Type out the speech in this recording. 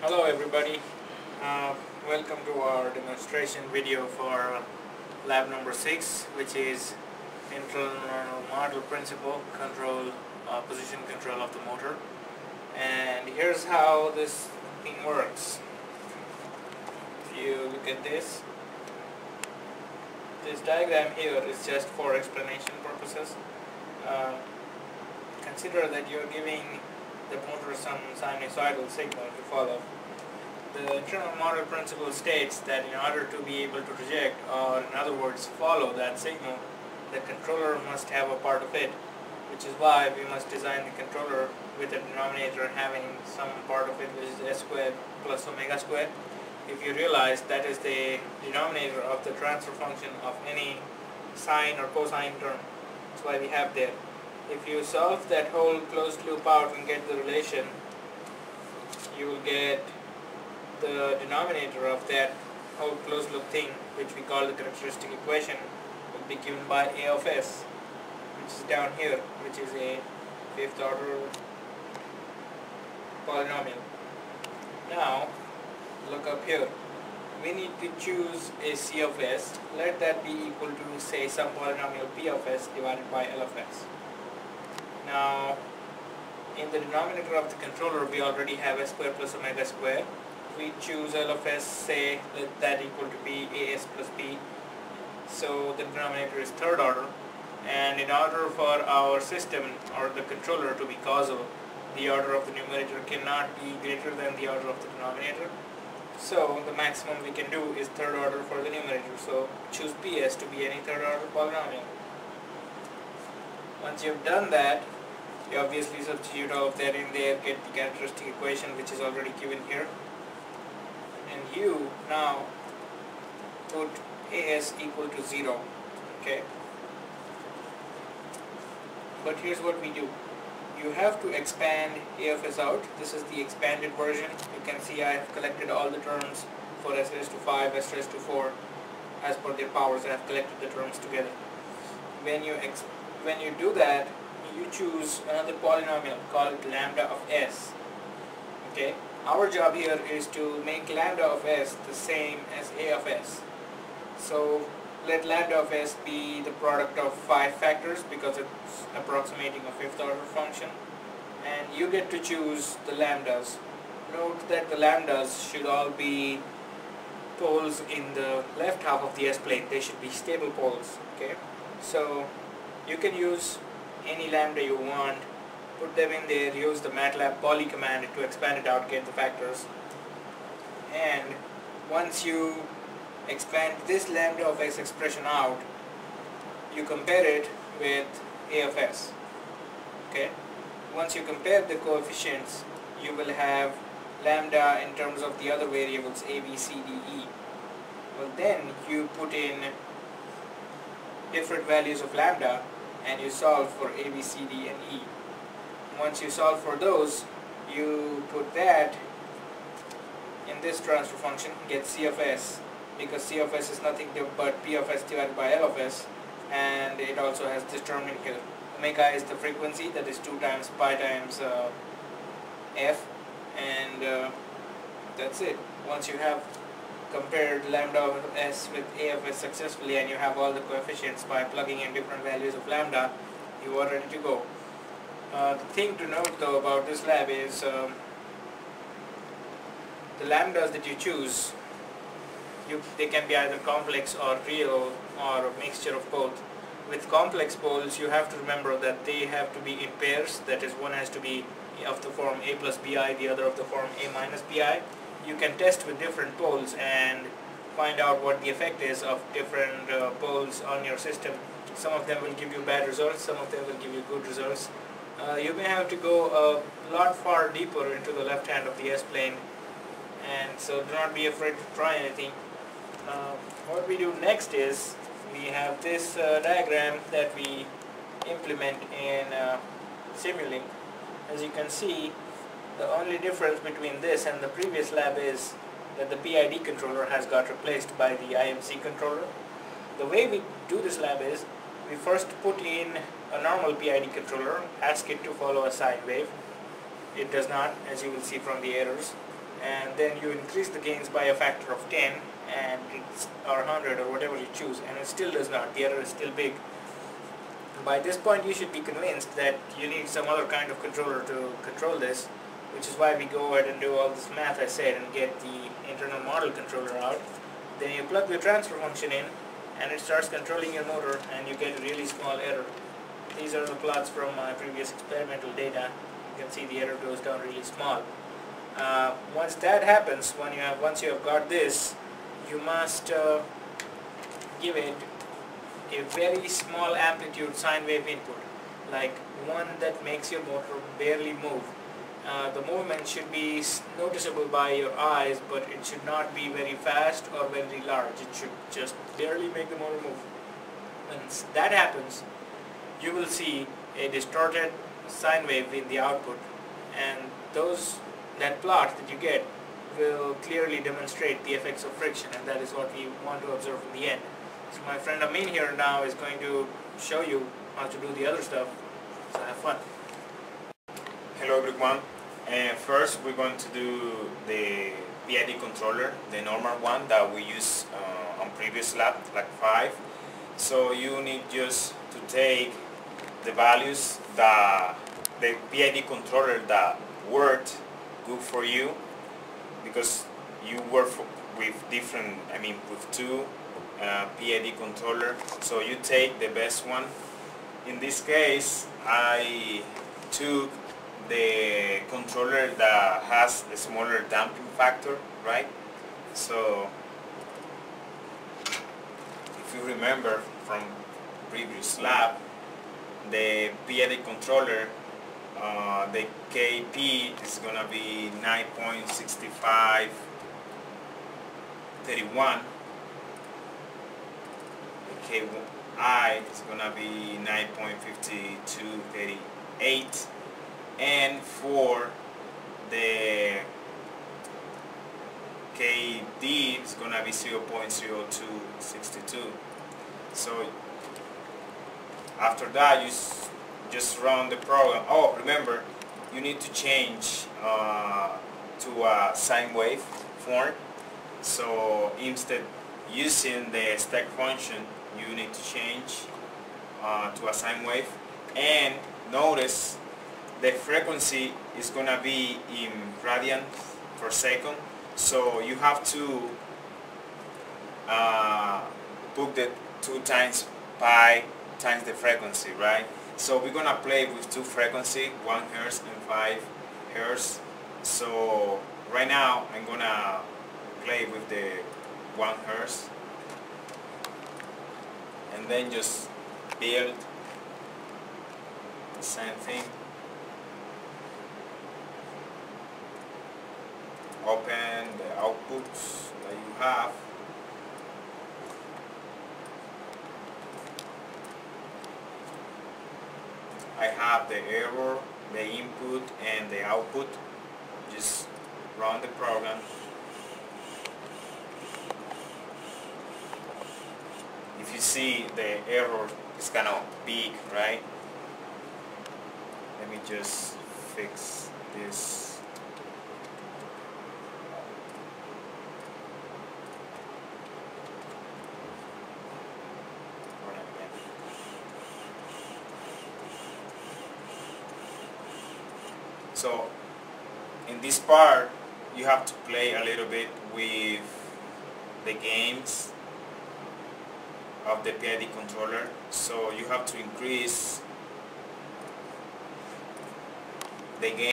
Hello everybody, welcome to our demonstration video for lab number 6, which is internal model principle control, position control of the motor. And here's how this thing works. If you look at this diagram here is just for explanation purposes. Consider that you're giving the motor some sinusoidal signal to follow. The internal model principle states that in order to be able to reject, or in other words follow that signal, the controller must have a part of it, which is why we must design the controller with a denominator having some part of it which is s squared plus omega squared. If you realize, that is the denominator of the transfer function of any sine or cosine term. That's why we have there. If you solve that whole closed loop out and get the relation, you will get the denominator of that whole closed loop thing, which we call the characteristic equation, will be given by a of s, which is down here, which is a fifth order polynomial. Now look up here. We need to choose a c of s. Let that be equal to, say, some polynomial p of s divided by l of s. Now, in the denominator of the controller, we already have s squared plus omega squared. We choose l of s, say, let that equal to be as plus b. So the denominator is third order. And in order for our system or the controller to be causal, the order of the numerator cannot be greater than the order of the denominator. So the maximum we can do is third order for the numerator. So choose ps to be any third order polynomial. Once you've done that, you obviously substitute all of that in there, get the characteristic equation which is already given here. And you now put as equal to 0. Okay. But here's what we do. You have to expand a of s out. This is the expanded version. You can see I have collected all the terms for s raised to 5, s raised to 4. As per their powers, I have collected the terms together. When you do that, you choose another polynomial, call it lambda of s. Okay. Our job here is to make lambda of s the same as a of s. So let lambda of s be the product of 5 factors because it's approximating a fifth order function, and you get to choose the lambdas. Note that the lambdas should all be poles in the left half of the s-plane. They should be stable poles. Okay, so you can use any lambda you want, put them in there, use the MATLAB poly command to expand it out, get the factors, and once you expand this lambda of s expression out, you compare it with a of s. Okay. Once you compare the coefficients, you will have lambda in terms of the other variables a, b, c, d, e. Well, then you put in different values of lambda and you solve for a, b, c, d, and e. Once you solve for those, you put that in this transfer function, get c of s, because c of s is nothing but p of s divided by l of s, and it also has this term in here. Omega is the frequency, that is 2 times pi times f, and that's it. Once you have compared lambda of s with a of s successfully, and you have all the coefficients by plugging in different values of lambda, you are ready to go. The thing to note though about this lab is the lambdas that you choose, they can be either complex or real or a mixture of both. With complex poles, you have to remember that they have to be in pairs. That is, one has to be of the form a plus bi, the other of the form a minus bi. You can test with different poles and find out what the effect is of different poles on your system. Some of them will give you bad results, some of them will give you good results. You may have to go a lot far deeper into the left hand of the s-plane, and so do not be afraid to try anything. What we do next is we have this diagram that we implement in Simulink. As you can see, the only difference between this and the previous lab is that the PID controller has got replaced by the IMC controller. The way we do this lab is we first put in a normal PID controller, ask it to follow a sine wave. It does not, as you will see from the errors. and then you increase the gains by a factor of 10 and it's, or 100 or whatever you choose, and it still does not, the error is still big. By this point you should be convinced that you need some other kind of controller to control this, which is why we go ahead and do all this math I said and get the internal model controller out. Then you plug the transfer function in and it starts controlling your motor, and you get a really small error. These are the plots from my previous experimental data. You can see the error goes down really small. Once that happens, once you have got this, you must give it a very small amplitude sine wave input, like one that makes your motor barely move. The movement should be noticeable by your eyes, but it should not be very fast or very large. It should just barely make the motor move. Once that happens, you will see a distorted sine wave in the output, and that plot that you get will clearly demonstrate the effects of friction, and that is what we want to observe in the end. So my friend Amin here now is going to show you how to do the other stuff, so have fun. Hello everyone. First we're going to do the PID controller, the normal one that we use on previous lab, Lab6. So you need just to take the values that the PID controller that worked good for you, because you work with different, with two PID controller, so you take the best one. In this case I took the controller that has a smaller damping factor, right? So if you remember from previous lab, the PID controller, the KP is gonna be 9.6531. The KI is gonna be 9.5238, and for the KD is gonna be 0.0262. So after that you just run the program. Oh, remember, you need to change to a sine wave form. So instead using the stack function, you need to change to a sine wave, and notice the frequency is gonna be in radians per second. So you have to put the 2 times pi times the frequency, right? So we're gonna play with 2 frequency, 1 Hz and 5 Hz. So right now I'm gonna play with the 1 Hz, and then just build the same thing. Open the outputs that you have. I have the error, the input, and the output. Just run the program. If you see the error is kind of big, right? Let me just fix this. So in this part you have to play a little bit with the gains of the PID controller. So you have to increase the gain